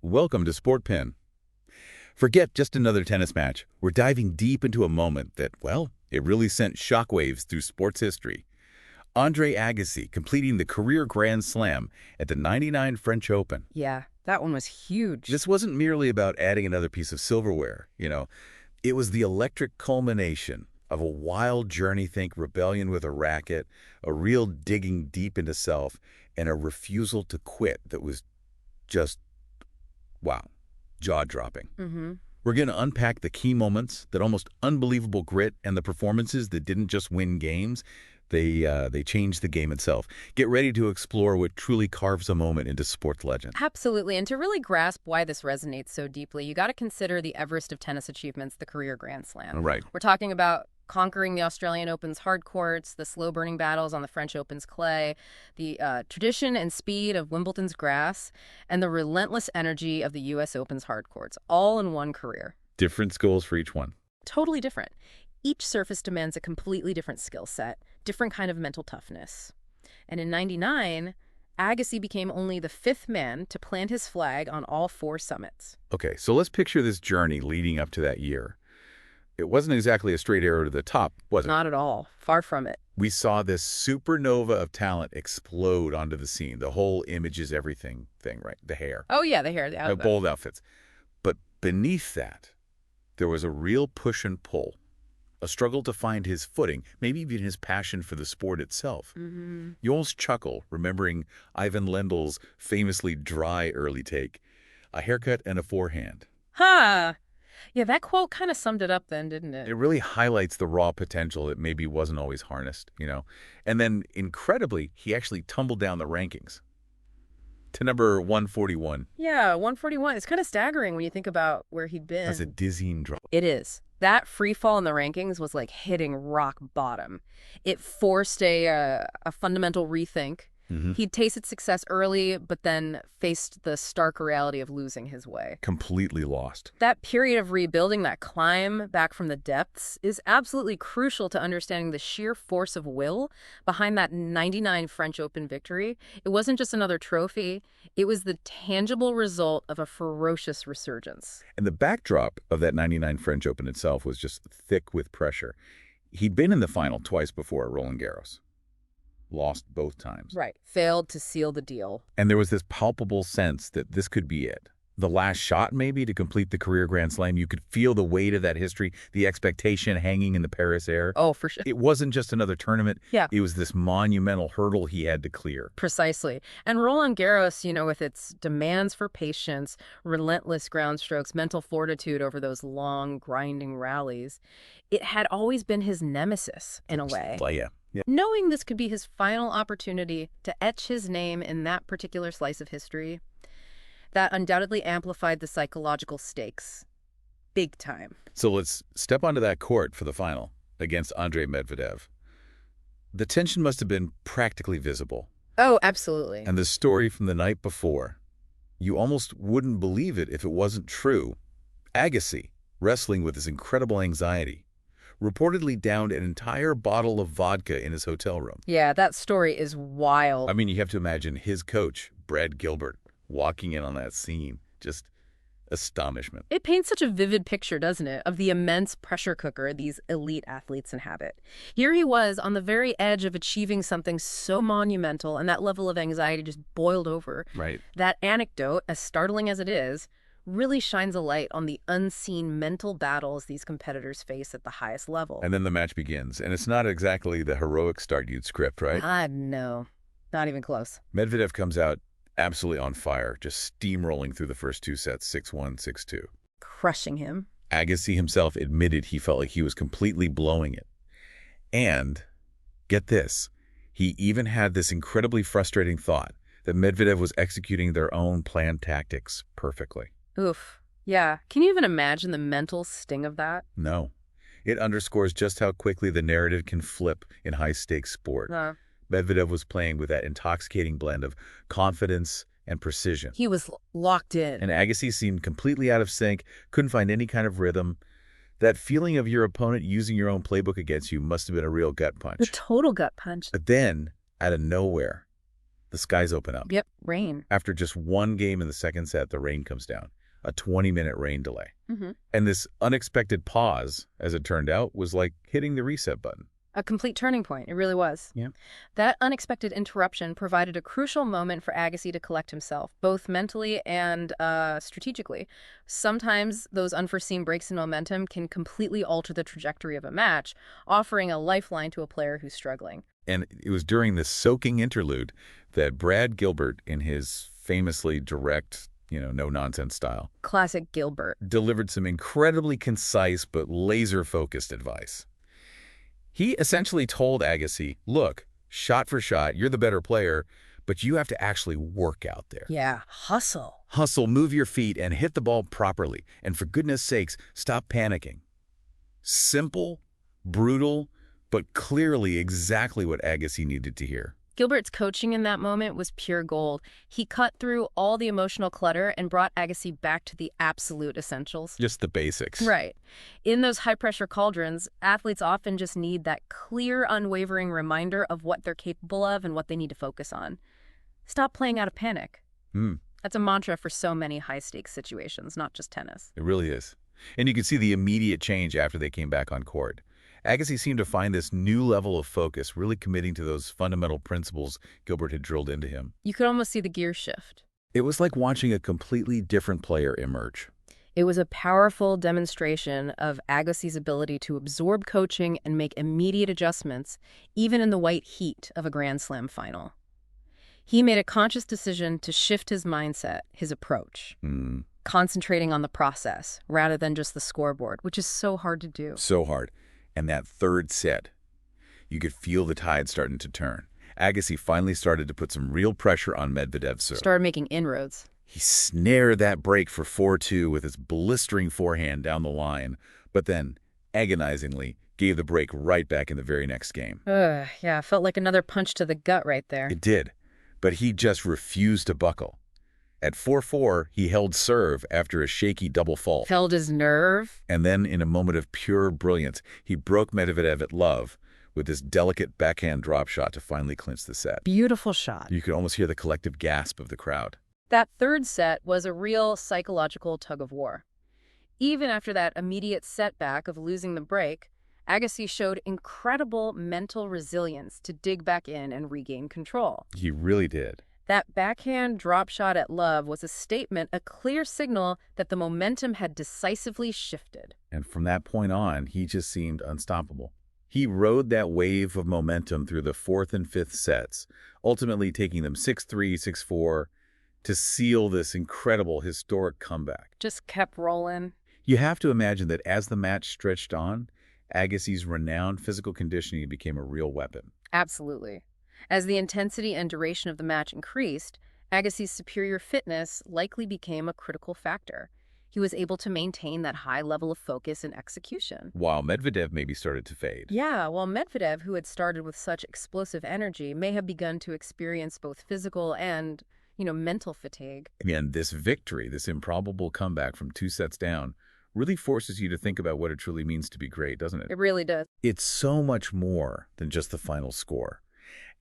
Welcome to Sportpen. Forget just another tennis match. We're diving deep into a moment that, well, it really sent shockwaves through sports history. Andre Agassi completing the career Grand Slam at the '99 French Open. Yeah, that one was huge. This wasn't merely about adding another piece of silverware, It was the electric culmination of a wild journey, think rebellion with a racket, a real digging deep into self, and a refusal to quit that was just, wow, jaw-dropping. We're going to unpack the key moments, that almost unbelievable grit, and the performances that didn't just win games. They changed the game itself. Get ready to explore what truly carves a moment into sports legend. Absolutely. And to really grasp why this resonates so deeply, you got to consider the Everest of tennis achievements, the career Grand Slam. Right. We're talking about conquering the Australian Open's hard courts, the slow-burning battles on the French Open's clay, the tradition and speed of Wimbledon's grass, and the relentless energy of the U.S. Open's hard courts, all in one career. Different skills for each one. Totally different. Each surface demands a completely different skill set, different kind of mental toughness. And in '99, Agassi became only the fifth man to plant his flag on all four summits. Okay, so let's picture this journey leading up to that year. It wasn't exactly a straight arrow to the top, was it? Not at all. Far from it. We saw this supernova of talent explode onto the scene. The whole image is everything thing, right? The hair. Oh, yeah, the hair. The outfit. Bold outfits. But beneath that, there was a real push and pull. A struggle to find his footing, maybe even his passion for the sport itself. You almost chuckle, remembering Ivan Lendl's famously dry early take, a haircut and a forehand. Huh. Yeah, that quote kind of summed it up then, didn't it? It really highlights the raw potential that maybe wasn't always harnessed, And then, incredibly, he actually tumbled down the rankings to number 141. Yeah, 141. It's kind of staggering when you think about where he'd been. That's a dizzying drop. It is. That free fall in the rankings was like hitting rock bottom. It forced a fundamental rethink. He'd tasted success early, but then faced the stark reality of losing his way. Completely lost. That period of rebuilding, that climb back from the depths, is absolutely crucial to understanding the sheer force of will behind that '99 French Open victory. It wasn't just another trophy. It was the tangible result of a ferocious resurgence. And the backdrop of that '99 French Open itself was just thick with pressure. He'd been in the final twice before at Roland Garros. Lost both times. Right. Failed to seal the deal. And there was this palpable sense that this could be it. The last shot, maybe, to complete the career Grand Slam. You could feel the weight of that history, the expectation hanging in the Paris air. Oh, for sure. It wasn't just another tournament. Yeah. It was this monumental hurdle he had to clear. Precisely. And Roland Garros, with its demands for patience, relentless ground strokes, mental fortitude over those long, grinding rallies, it had always been his nemesis, in a way. Yeah. Knowing this could be his final opportunity to etch his name in that particular slice of history, that undoubtedly amplified the psychological stakes. Big time. So let's step onto that court for the final against Andre Medvedev. The tension must have been practically visible. Oh, absolutely. And the story from the night before, you almost wouldn't believe it if it wasn't true. Agassi, wrestling with his incredible anxiety, reportedly downed an entire bottle of vodka in his hotel room. Yeah, that story is wild. I mean, you have to imagine his coach, Brad Gilbert, walking in on that scene. Just astonishment. It paints such a vivid picture, doesn't it, of the immense pressure cooker these elite athletes inhabit. Here he was on the very edge of achieving something so monumental, and that level of anxiety just boiled over. Right. That anecdote, as startling as it is, really shines a light on the unseen mental battles these competitors face at the highest level. And then the match begins, and it's not exactly the heroic start you'd script, right? No, not even close. Medvedev comes out absolutely on fire, just steamrolling through the first two sets, 6-1, 6-2. Crushing him. Agassi himself admitted he felt like he was completely blowing it. And, get this, he even had this incredibly frustrating thought that Medvedev was executing their own planned tactics perfectly. Oof. Yeah. Can you even imagine the mental sting of that? No. It underscores just how quickly the narrative can flip in high-stakes sport. Medvedev was playing with that intoxicating blend of confidence and precision. He was locked in. And Agassi seemed completely out of sync, couldn't find any kind of rhythm. That feeling of your opponent using your own playbook against you must have been a real gut punch. The total gut punch. But then, out of nowhere, the skies open up. Yep, rain. After just one game in the second set, the rain comes down. A 20-minute rain delay. Mm-hmm. And this unexpected pause, as it turned out, was like hitting the reset button. A complete turning point. It really was. Yeah. That unexpected interruption provided a crucial moment for Agassi to collect himself, both mentally and strategically. Sometimes those unforeseen breaks in momentum can completely alter the trajectory of a match, offering a lifeline to a player who's struggling. And it was during this soaking interlude that Brad Gilbert, in his famously direct, no-nonsense style, Classic Gilbert. delivered some incredibly concise but laser-focused advice. He essentially told Agassi, look, shot for shot, you're the better player, but you have to actually work out there. Yeah, hustle. Hustle, move your feet, and hit the ball properly. And for goodness sakes, stop panicking. Simple, brutal, but clearly exactly what Agassi needed to hear. Gilbert's coaching in that moment was pure gold. He cut through all the emotional clutter and brought Agassi back to the absolute essentials. Just the basics. Right. In those high-pressure cauldrons, athletes often just need that clear, unwavering reminder of what they're capable of and what they need to focus on. Stop playing out of panic. That's a mantra for so many high-stakes situations, not just tennis. It really is. And you could see the immediate change after they came back on court. Agassi seemed to find this new level of focus, really committing to those fundamental principles Gilbert had drilled into him. You could almost see the gear shift. It was like watching a completely different player emerge. It was a powerful demonstration of Agassi's ability to absorb coaching and make immediate adjustments, even in the white heat of a Grand Slam final. He made a conscious decision to shift his mindset, his approach, concentrating on the process rather than just the scoreboard, which is so hard to do. So hard. And that third set, you could feel the tide starting to turn. Agassi finally started to put some real pressure on Medvedev's serve. Started making inroads. He snared that break for 4-2 with his blistering forehand down the line, but then, agonizingly, gave the break right back in the very next game. Yeah, felt like another punch to the gut right there. It did, but he just refused to buckle. At 4-4, he held serve after a shaky double fault. Held his nerve. And then, in a moment of pure brilliance, he broke Medvedev at love with this delicate backhand drop shot to finally clinch the set. Beautiful shot. You could almost hear the collective gasp of the crowd. That third set was a real psychological tug-of-war. Even after that immediate setback of losing the break, Agassi showed incredible mental resilience to dig back in and regain control. He really did. That backhand drop shot at love was a statement, a clear signal that the momentum had decisively shifted. And from that point on, he just seemed unstoppable. He rode that wave of momentum through the fourth and fifth sets, ultimately taking them 6-3, 6-4, to seal this incredible historic comeback. Just kept rolling. You have to imagine that as the match stretched on, Agassi's renowned physical conditioning became a real weapon. Absolutely. As the intensity and duration of the match increased, Agassi's superior fitness likely became a critical factor. He was able to maintain that high level of focus and execution. While Medvedev maybe started to fade. Yeah, while Medvedev, who had started with such explosive energy, may have begun to experience both physical and, mental fatigue. And this victory, this improbable comeback from 2 sets down, really forces you to think about what it truly means to be great, doesn't it? It really does. It's so much more than just the final score.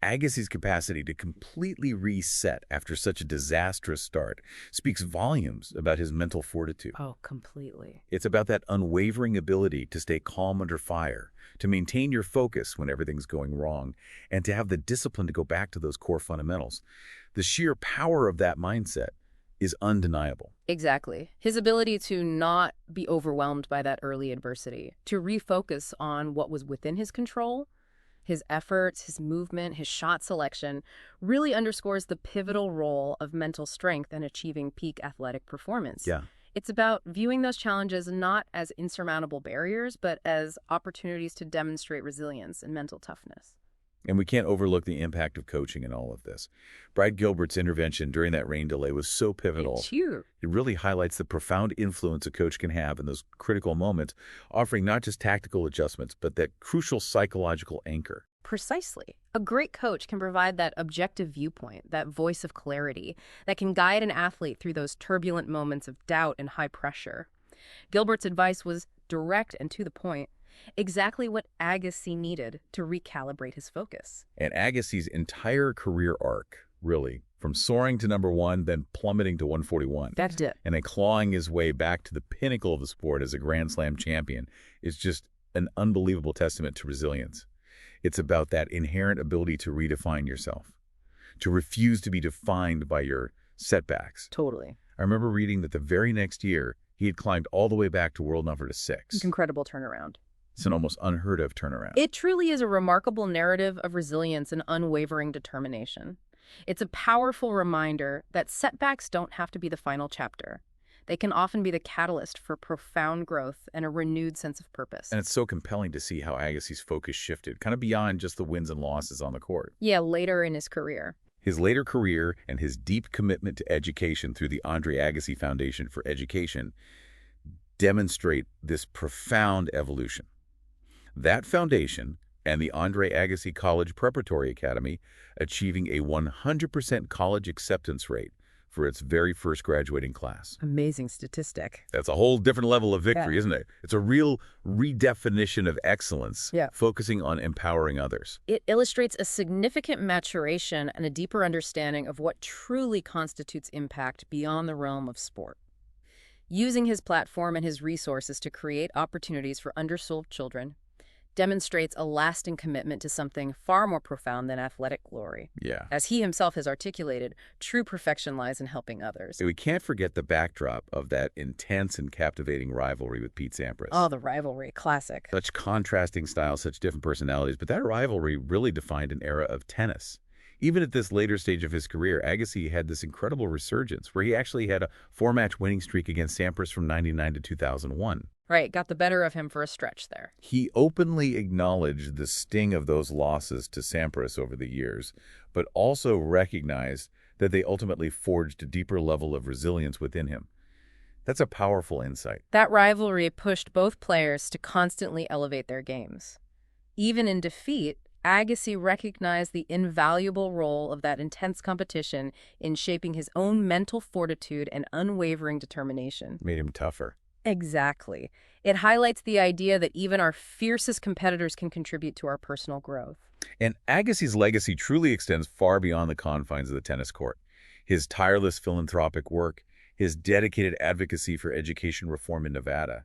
Agassi's capacity to completely reset after such a disastrous start speaks volumes about his mental fortitude. Oh, completely. It's about that unwavering ability to stay calm under fire, to maintain your focus when everything's going wrong, and to have the discipline to go back to those core fundamentals. The sheer power of that mindset is undeniable. Exactly. His ability to not be overwhelmed by that early adversity, to refocus on what was within his control, his efforts, his movement, his shot selection, really underscores the pivotal role of mental strength in achieving peak athletic performance. Yeah. It's about viewing those challenges not as insurmountable barriers, but as opportunities to demonstrate resilience and mental toughness. And we can't overlook the impact of coaching in all of this. Brad Gilbert's intervention during that rain delay was so pivotal. It's huge. It really highlights the profound influence a coach can have in those critical moments, offering not just tactical adjustments, but that crucial psychological anchor. Precisely. A great coach can provide that objective viewpoint, that voice of clarity, that can guide an athlete through those turbulent moments of doubt and high pressure. Gilbert's advice was direct and to the point, exactly what Agassi needed to recalibrate his focus. And Agassi's entire career arc, really, from soaring to number 1, then plummeting to 141. That dip. And then clawing his way back to the pinnacle of the sport as a Grand Slam champion is just an unbelievable testament to resilience. It's about that inherent ability to redefine yourself, to refuse to be defined by your setbacks. Totally. I remember reading that the very next year, he had climbed all the way back to world number 6. Incredible turnaround. It's an almost unheard of turnaround. It truly is a remarkable narrative of resilience and unwavering determination. It's a powerful reminder that setbacks don't have to be the final chapter. They can often be the catalyst for profound growth and a renewed sense of purpose. And it's so compelling to see how Agassi's focus shifted, kind of beyond just the wins and losses on the court. Yeah, later in his career. His later career and his deep commitment to education through the Andre Agassi Foundation for Education demonstrate this profound evolution. That foundation and the Andre Agassi College Preparatory Academy achieving a 100% college acceptance rate for its very first graduating class. Amazing statistic. That's a whole different level of victory, Yeah. isn't it? It's a real redefinition of excellence, Yeah. focusing on empowering others. It illustrates a significant maturation and a deeper understanding of what truly constitutes impact beyond the realm of sport. Using his platform and his resources to create opportunities for underserved children demonstrates a lasting commitment to something far more profound than athletic glory. Yeah. As he himself has articulated, true perfection lies in helping others. We can't forget the backdrop of that intense and captivating rivalry with Pete Sampras. Oh, the rivalry. Classic. Such contrasting styles, such different personalities, but that rivalry really defined an era of tennis. Even at this later stage of his career, Agassi had this incredible resurgence where he actually had a 4-match winning streak against Sampras from 1999 to 2001. Right, got the better of him for a stretch there. He openly acknowledged the sting of those losses to Sampras over the years, but also recognized that they ultimately forged a deeper level of resilience within him. That's a powerful insight. That rivalry pushed both players to constantly elevate their games. Even in defeat, Agassi recognized the invaluable role of that intense competition in shaping his own mental fortitude and unwavering determination. Made him tougher. Exactly. It highlights the idea that even our fiercest competitors can contribute to our personal growth. And Agassi's legacy truly extends far beyond the confines of the tennis court. His tireless philanthropic work, his dedicated advocacy for education reform in Nevada,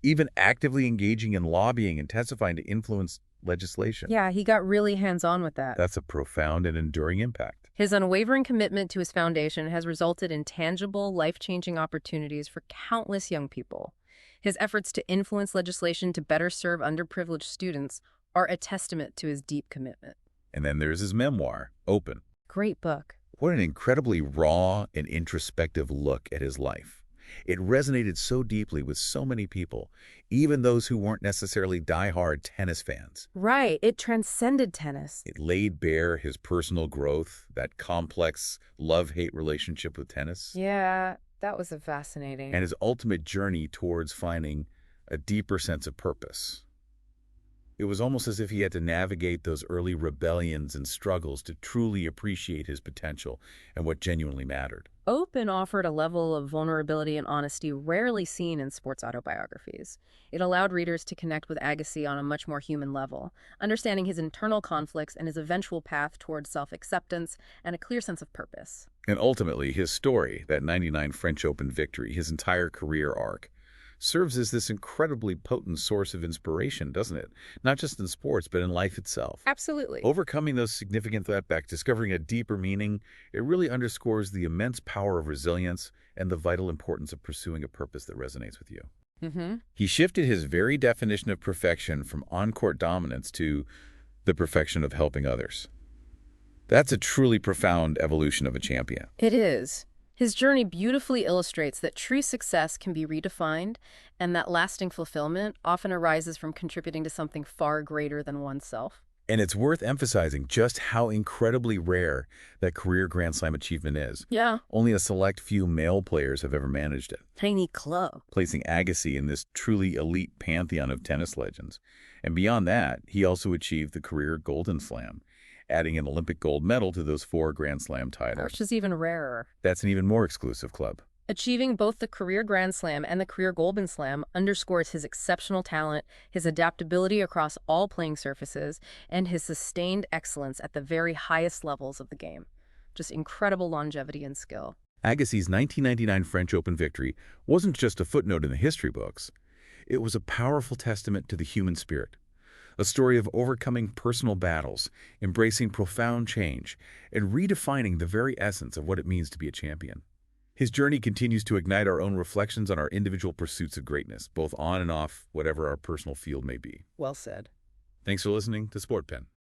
even actively engaging in lobbying and testifying to influence legislation. Yeah, he got really hands-on with that. That's a profound and enduring impact. His unwavering commitment to his foundation has resulted in tangible, life-changing opportunities for countless young people. His efforts to influence legislation to better serve underprivileged students are a testament to his deep commitment. And then there's his memoir, Open. Great book. What an incredibly raw and introspective look at his life. It resonated so deeply with so many people, even those who weren't necessarily die-hard tennis fans. Right. It transcended tennis. It laid bare his personal growth, that complex love-hate relationship with tennis, Yeah, that was fascinating. and his ultimate journey towards finding a deeper sense of purpose. It was almost as if he had to navigate those early rebellions and struggles to truly appreciate his potential and what genuinely mattered. Open offered a level of vulnerability and honesty rarely seen in sports autobiographies. It allowed readers to connect with Agassi on a much more human level, understanding his internal conflicts and his eventual path towards self-acceptance and a clear sense of purpose. And ultimately, his story, that '99 French Open victory, his entire career arc, serves as this incredibly potent source of inspiration, doesn't it? Not just in sports, but in life itself. Absolutely. Overcoming those significant setbacks, discovering a deeper meaning, it really underscores the immense power of resilience and the vital importance of pursuing a purpose that resonates with you. He shifted his very definition of perfection from on-court dominance to the perfection of helping others. That's a truly profound evolution of a champion. It is. His journey beautifully illustrates that true success can be redefined and that lasting fulfillment often arises from contributing to something far greater than oneself. And it's worth emphasizing just how incredibly rare that career Grand Slam achievement is. Yeah. Only a select few male players have ever managed it, Tiny club. placing Agassi in this truly elite pantheon of tennis legends. And beyond that, he also achieved the career Golden Slam, adding an Olympic gold medal to those 4 Grand Slam titles. Which is even rarer. That's an even more exclusive club. Achieving both the career Grand Slam and the career Golden Slam underscores his exceptional talent, his adaptability across all playing surfaces, and his sustained excellence at the very highest levels of the game. Just incredible longevity and skill. Agassi's 1999 French Open victory wasn't just a footnote in the history books. It was a powerful testament to the human spirit, a story of overcoming personal battles, embracing profound change, and redefining the very essence of what it means to be a champion. His journey continues to ignite our own reflections on our individual pursuits of greatness, both on and off whatever our personal field may be. Well said. Thanks for listening to Sportpen.